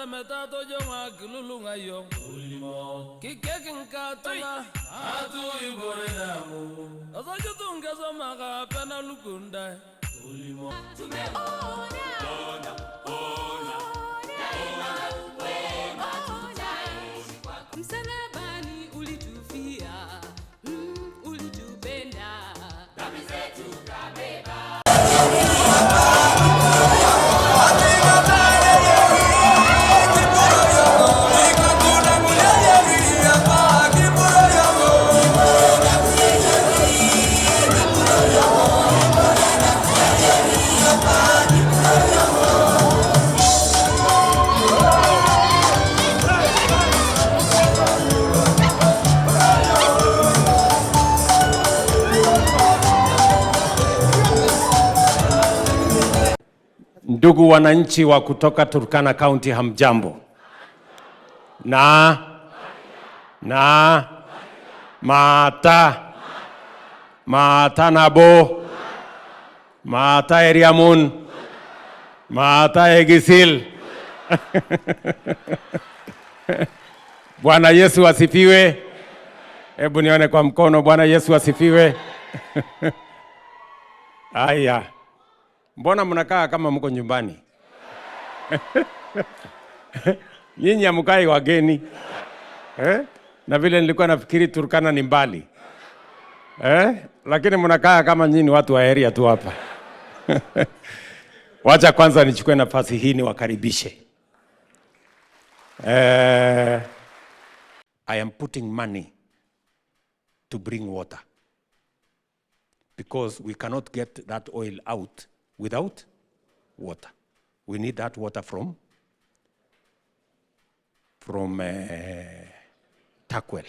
metato jonga kilulunga yo ulimo kikekin katuna atu ibore damu azoju tunga somaka pena lukunda ulimo tumeona msalabani ulitufia ulitupenda dhambi zetu kabeba. Ndugu wananchi wa kutoka Turkana County, hamjambo. Na mata nabo mata eriamun mata egisil. Bwana Yesu asifiwe. Hebu nione kwa mkono. Bwana Yesu asifiwe. Aya. Mbona mnakaa kama mko nyumbani? Nyinyi hamkai wageni. Na vile nilikuwa nafikiri Turkana ni mbali. Lakini mnakaa kama nyinyi watu wa area tu hapa. Wacha kwanza nichukue nafasi hii niwakaribishe. I am putting money to bring water. Because we cannot get that oil out without water. We need that water from Takwel.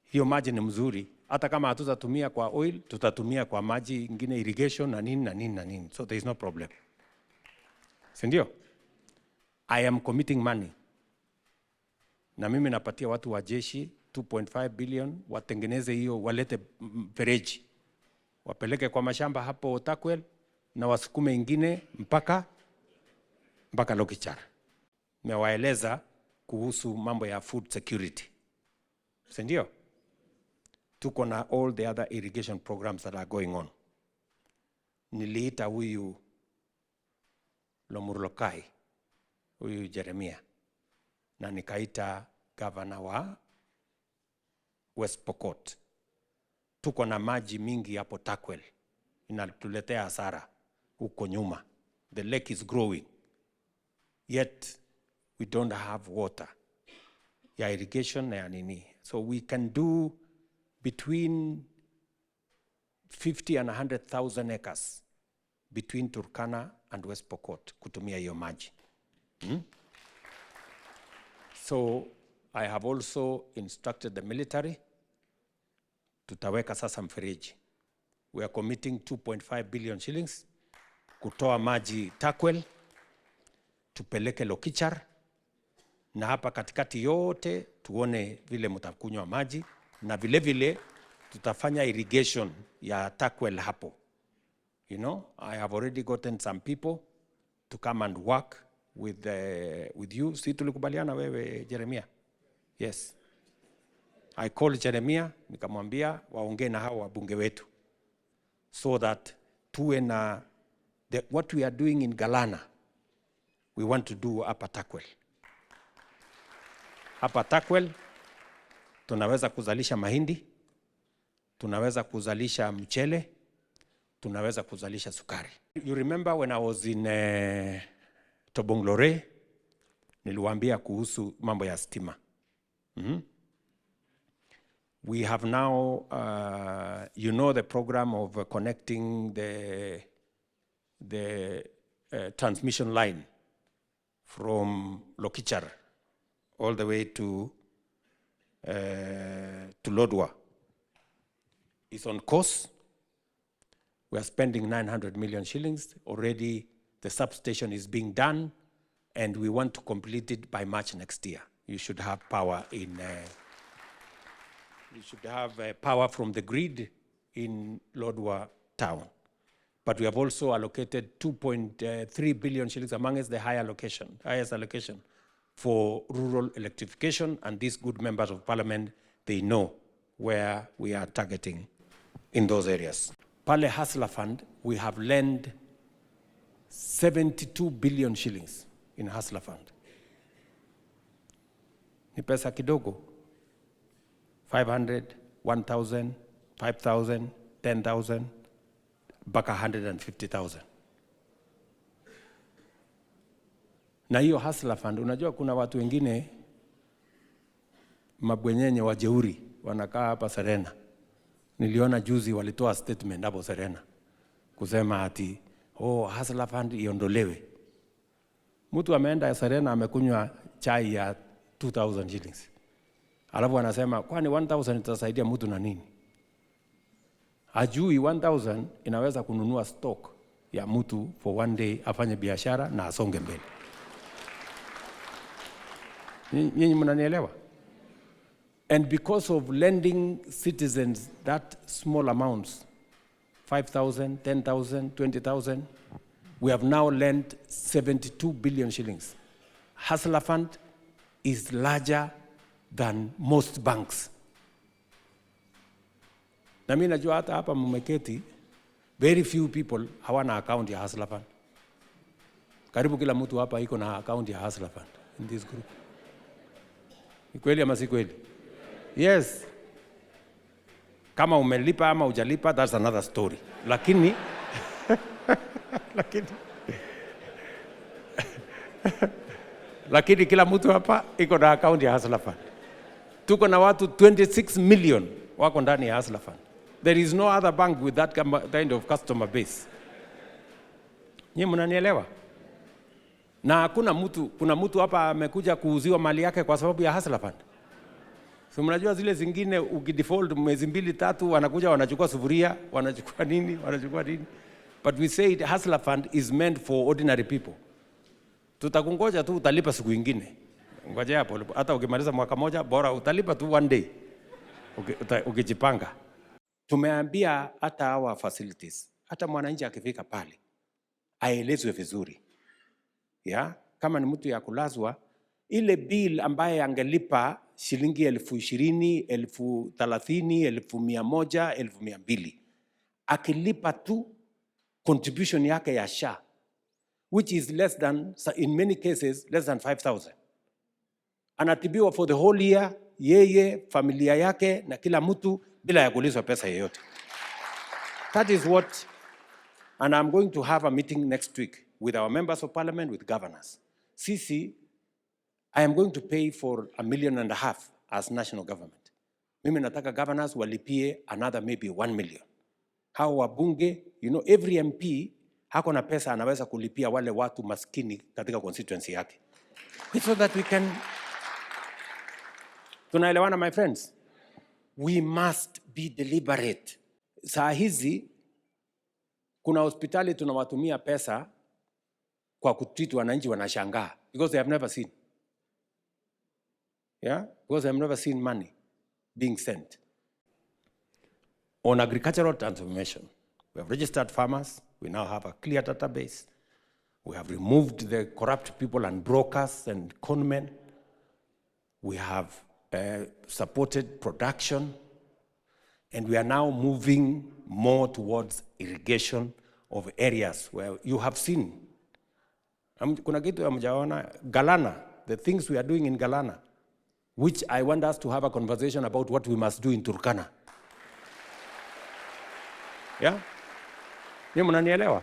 Hiyo maji ni mzuri. Hata kama hatutatumia kwa oil, tutatumia kwa maji ingine, irrigation na nini. So there is no problem. Sindio? I am committing money. Na mimi napatia watu wa jeshi 2.5 billion watengeneze hiyo, walete mfereji. Wapeleke kwa mashamba hapo Takwel na wasukume ingine mpaka Lokichar. Mewaeleza kuhusu mambo ya food security. Sindio? Tuko na all the other irrigation programs that are going on. Niliita huyu Lomurlokai, huyu Jeremia, na nikaita governor wa West Pokot. Tuko na maji mingi hapo Takwel. Inatuletea hasara huko nyuma. The lake is growing. Yet we don't have water. Ya irrigation na ya nini. So we can do between 50 and 100,000 acres between Turkana and West Pokot kutumia hiyo maji. So I have also instructed the military. Tutaweka sasa mfereji. We are committing 2.5 billion shillings kutoa maji Takwel, tupeleke Lokichar, na hapa katikati yote tuone vile mtakunywa maji, na vile vile tutafanya irrigation ya Takwel hapo. You know, I have already gotten some people to come and work with you. Si tulikubaliana wewe Jeremia? Yes. I called Jeremia, nikamwambia waongee na hao wabunge wetu, so that tuwe na what we are doing in Galana, we want to do hapa Takwel. Hapa Takwel tunaweza kuzalisha mahindi, tunaweza kuzalisha mchele, tunaweza kuzalisha sukari. You remember when I was in Tobonglore, niliwaambia kuhusu mambo ya stima. We have now, you know, the program of connecting the transmission line from Lokichar all the way to Lodwar. It's on course. We are spending 900 million shillings. Already the substation is being done, and we want to complete it by March next year. You should have power in... You should have power from the grid in Lodwar town. but we have also allocated 2.3 billion shillings, amongst the highest allocation for rural electrification, and these good members of parliament, they know where we are targeting in those areas. Pale Hustler Fund, we have lent 72 billion shillings in Hustler Fund. Ni pesa kidogo. 500, 1,000, 5,000, 10,000, mpaka 150,000. Na hiyo Hustler Fund, unajua kuna watu wengine mabwenyenye wajeuri wanakaa hapa Serena. Niliona juzi walitoa statement hapo Serena kusema ati Hustler Fund iondolewe. Mtu ameenda Serena amekunywa chai ya 2,000 shillings. Alafu anasema kwani 1,000 itasaidia mtu na nini? Ajui 1,000 inaweza kununua stock ya mtu for one day, afanye biashara na asonge mbele. Nyinyi mnanielewa? And because of lending citizens that small amounts, 5,000, 10,000, 20,000, we have now lent 72 billion shillings. Hustler Fund is larger than most banks. Na mimi najua hata hapa mmeketi, very few people hawana account ya Hustler Fund. Karibu kila mtu hapa iko na account ya Hustler Fund in this group. Ni kweli ama si kweli? Yes. Kama umelipa ama hujalipa, that's another story. Lakini lakini kila mtu hapa iko na account ya Hustler Fund. Tuko na watu 26 million wako ndani ya Hustler Fund. There is no other bank with that kind of customer base. Nyinyi mnanielewa? Na kuna mtu hapa amekuja kuuziwa mali yake kwa sababu ya Hustler Fund. So mnajua zile zingine ukidefault mwezi 2-3 wanakuja wanachukua sufuria, wanachukua nini. But we say Hustler Fund is meant for ordinary people. Tutakungoja tu utalipa siku nyingine. Ngoja hapo hata ukimaliza mwaka moja bora utalipa tu one day. Ukijipanga. Tumeambia hata hawa facilities, hata mwananchi akifika pale aelezwe vizuri. Ya, kama ni mtu ya kulazwa, ile bill ambaye angelipa shilingi 20,000, 30,000, 100,000, 200,000, akilipa tu contribution yake ya SHA, which is less than, in many cases, less than 5,000. Anatibiwa for the whole year, yeye, familia yake, na kila mtu, bila ya kulizwa pesa yoyote. That is what, and I'm going to have a meeting next week with our members of parliament, with governors. Sisi, I am going to pay for 1.5 million as national government. Mimi nataka governors walipie another maybe 1 million. Hao wabunge, you know, every MP hako na pesa anaweza kulipia wale watu maskini katika constituency yake. So that we can... Tunaelewana, my friends? We must be deliberate. Saa hizi, kuna hospitali tunawatumia pesa kwa kutreat wananchi wanashangaa. Because they have never seen. Yeah? Because they have never seen money being sent. On agricultural transformation, we have registered farmers. We now have a clear database. We have removed the corrupt people and brokers and conmen. We have supported production. And we are now moving more towards irrigation of areas where you have seen. Kuna kitu hamjaona, Galana, the things we are doing in Galana, which I want us to have a conversation about what we must do in Turkana. Yeah? Ni mnanielewa?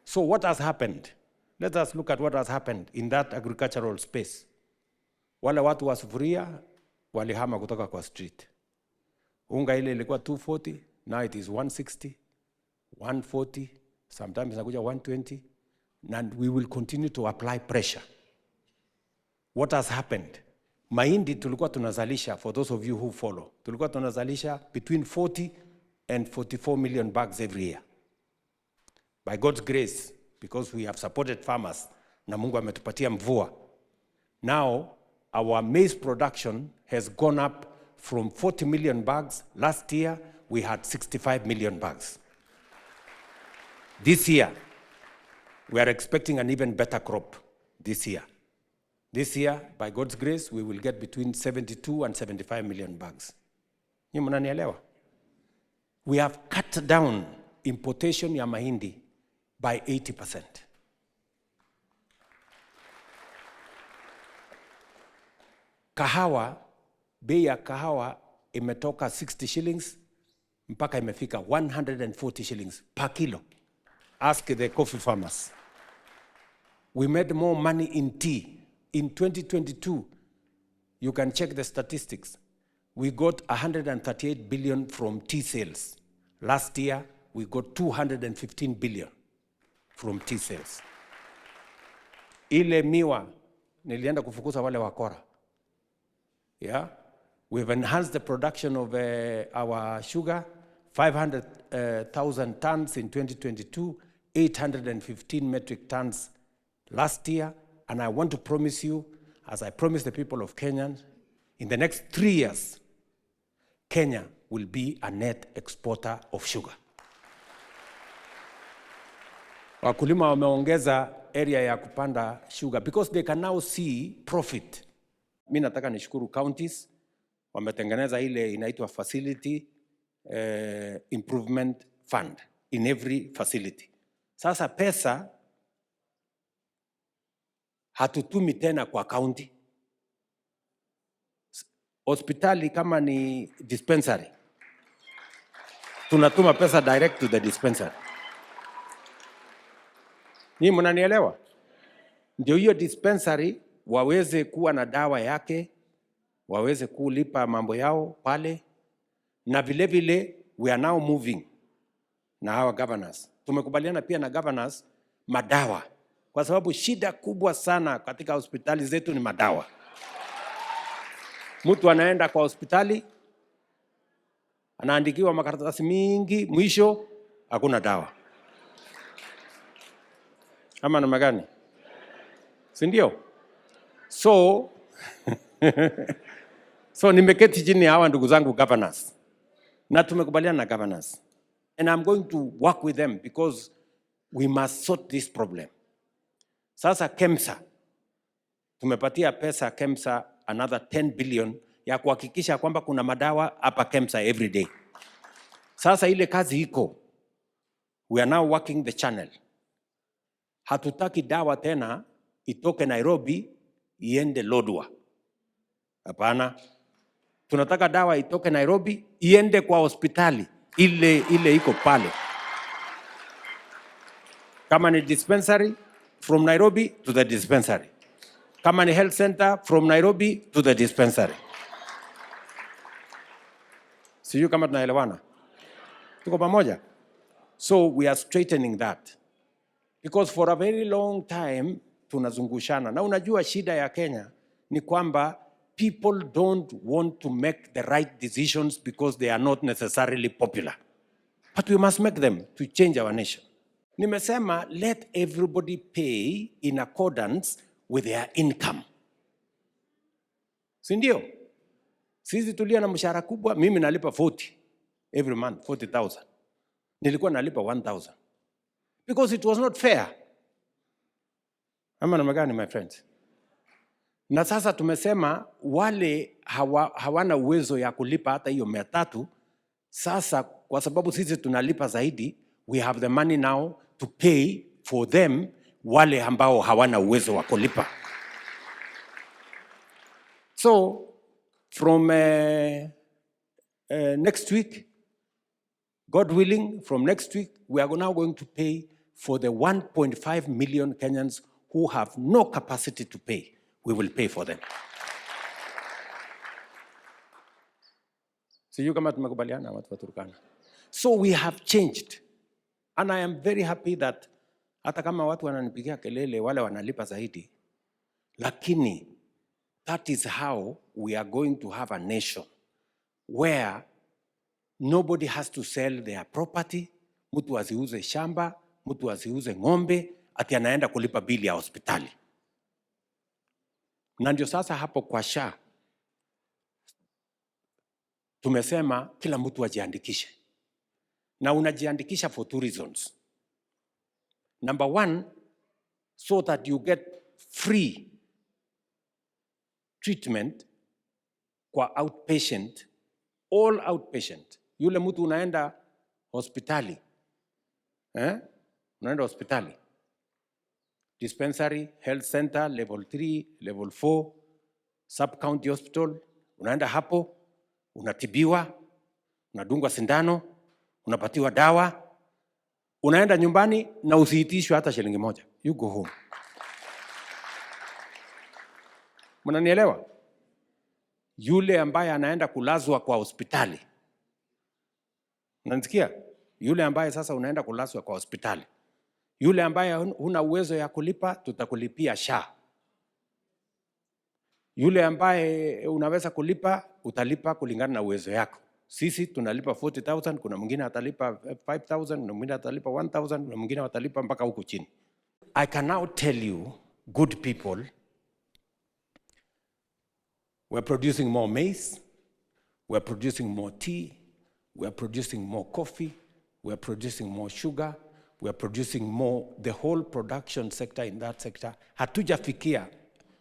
So what has happened? Let us look at what has happened in that agricultural space. Wale watu wa sufuria walihama kutoka kwa street. Unga ile ilikuwa 240, now it is 160, 140, sometimes inakuja 120, and we will continue to apply pressure. What has happened? Mahindi tulikuwa tunazalisha, for those of you who follow, tulikuwa tunazalisha between 40 and 44 million bags every year. By God's grace, because we have supported farmers, na Mungu ametupatia mvua. Now, our maize production has gone up from 40 million bags. Last year, we had 65 million bags. This year, we are expecting an even better crop this year. This year, by God's grace, we will get between 72 and 75 million bags. Ni mnanielewa? We have cut down importation ya mahindi by 80%. Kahawa, bei ya kahawa imetoka 60 shillings mpaka imefika 140 shillings per kilo. Ask the coffee farmers. We made more money in tea. In 2022, you can check the statistics. We got 138 billion from tea sales. Last year, we got 215 billion from tea sales. Ile miwa, nilienda kufukuza wale wakora. Yeah? We've enhanced the production of our sugar, 500,000 tons in 2022, 815 metric tons last year. And I want to promise you, as I promised the people of Kenya, in the next 3 years, Kenya will be a net exporter of sugar. Wakulima wameongeza area ya kupanda sugar because they can now see profit. Mimi nataka nishukuru counties, wametengeneza ile inaitwa facility improvement fund in every facility. Sasa pesa hatutumi tena kwa county. Hospitali kama ni dispensary, tunatuma pesa direct to the dispensary. Ni mnanielewa? Ndio hiyo dispensary waweze kuwa na dawa yake, waweze kulipa mambo yao pale, na vile vile we are now moving na our governors. Tumekubaliana pia na governors madawa, kwa sababu shida kubwa sana katika hospitali zetu ni madawa. Mtu anaenda kwa hospitali, anaandikiwa makaratasi mingi, mwisho hakuna dawa. Ama namna gani? Si ndio? So nimeketi chini hawa ndugu zangu governors. Na tumekubaliana na governors. And I'm going to work with them because we must sort this problem. Sasa KEMSA, tumepatia pesa KEMSA another 10 billion ya kuhakikisha kwamba kuna madawa hapa KEMSA every day. Sasa ile kazi iko. We are now working the channel. Hatutaki dawa tena itoke Nairobi iende Lodwar. Hapana. Tunataka dawa itoke Nairobi iende kwa hospitali ile iko pale. Kama ni dispensary, from Nairobi to the dispensary. Kama ni health center, from Nairobi to the dispensary. Sijui kama tunaelewana. Tuko pamoja? So we are straightening that. Because for a very long time, tunazungushana. Na unajua shida ya Kenya ni kwamba people don't want to make the right decisions because they are not necessarily popular. But we must make them to change our nation. Nimesema, let everybody pay in accordance with their income. Si ndio? Sisi tulia na mshahara kubwa, mimi nalipa 40 every month, 40,000. Nilikuwa nalipa 1,000. Because it was not fair. Ama namna gani, my friends? Na sasa tumesema wale hawana uwezo ya kulipa hata hiyo 300, sasa kwa sababu sisi tunalipa zaidi, we have the money now to pay for them, wale ambao hawana uwezo wa kulipa. So from next week, God willing, from next week, we are now going to pay for the 1.5 million Kenyans who have no capacity to pay. We will pay for them. Sijui kama tumekubaliana watu wa Turkana. So we have changed. And I am very happy that hata kama watu wananipigia kelele wale wanalipa zaidi, lakini that is how we are going to have a nation where nobody has to sell their property, mtu asiuze shamba, mtu asiuze ng'ombe, ati anaenda kulipa bili ya hospitali. Na ndio sasa hapo kwa SHA tumesema kila mtu ajiandikishe. Na unajiandikisha for 2 reasons. Number one, so that you get free treatment kwa outpatient, all outpatient. Yule mtu unaenda hospitali, unaenda hospitali, dispensary, health center, level 3, level 4, sub-county hospital, unaenda hapo, unatibiwa, unadungwa sindano, unapatiwa dawa, unaenda nyumbani na usiitishwe hata shilingi moja. You go home. Mnanielewa? Yule ambaye anaenda kulazwa kwa hospitali, unanisikia? Yule ambaye sasa unaenda kulazwa kwa hospitali, yule ambaye huna uwezo ya kulipa, tutakulipia SHA. Yule ambaye unaweza kulipa, utalipa kulingana na uwezo yako. Sisi tunalipa 40,000, kuna mwingine atalipa 5,000, kuna mwingine atalipa 1,000, kuna mwingine atalipa mpaka huko chini. I can now tell you, good people, we're producing more maize, we're producing more tea, we're producing more coffee, we're producing more sugar, we're producing more, the whole production sector in that sector. Hatujafikia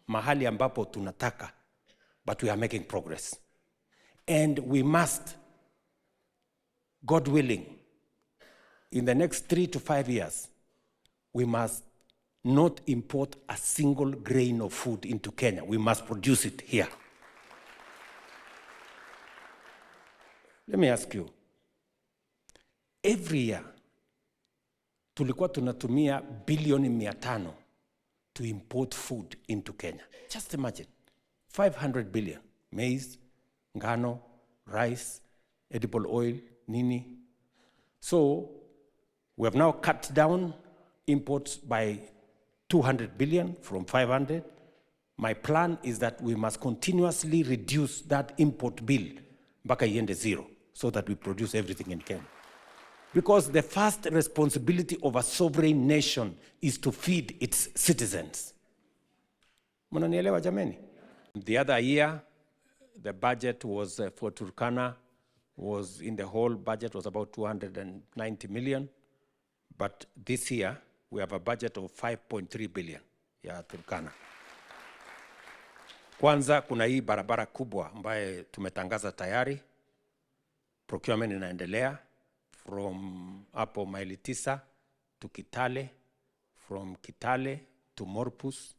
mahali ambapo tunataka, but we are making progress. And we must, God willing, in the next 3 to 5 years, we must not import a single grain of food into Kenya. We must produce it here. Let me ask you, every year, tulikuwa tunatumia bilioni 500 to import food into Kenya. Just imagine, 500 billion, maize, ngano, rice, edible oil, nini. So we have now cut down imports by 200 billion from 500. My plan is that we must continuously reduce that import bill mpaka iende zero, so that we produce everything in Kenya. Because the first responsibility of a sovereign nation is to feed its citizens. Mnanielewa jameni? The other year, the budget was for Turkana was in the whole budget was about 290 million. But this year, we have a budget of 5.3 billion ya Turkana. Kwanza kuna hii barabara kubwa ambaye tumetangaza tayari. Procurement inaendelea from hapo maili 9 to Kitale, from Kitale to Morpus,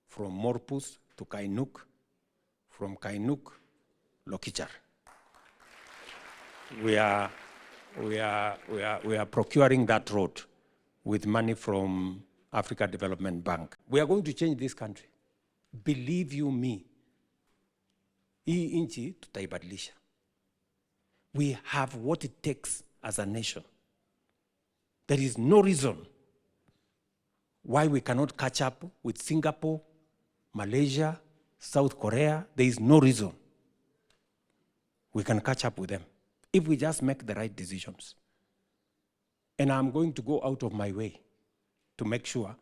from Morpus to Kainuk, from Kainuk, Lokichar. We are procuring that road with money from Africa Development Bank. We are going to change this country. Believe you me, hii inchi tutaibadilisha. We have what it takes as a nation. There is no reason why we cannot catch up with Singapore, Malaysia, South Korea. There is no reason we can catch up with them if we just make the right decisions. And I'm going to go out of my way to make sure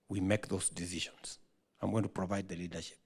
we make those decisions. I'm going to provide the leadership.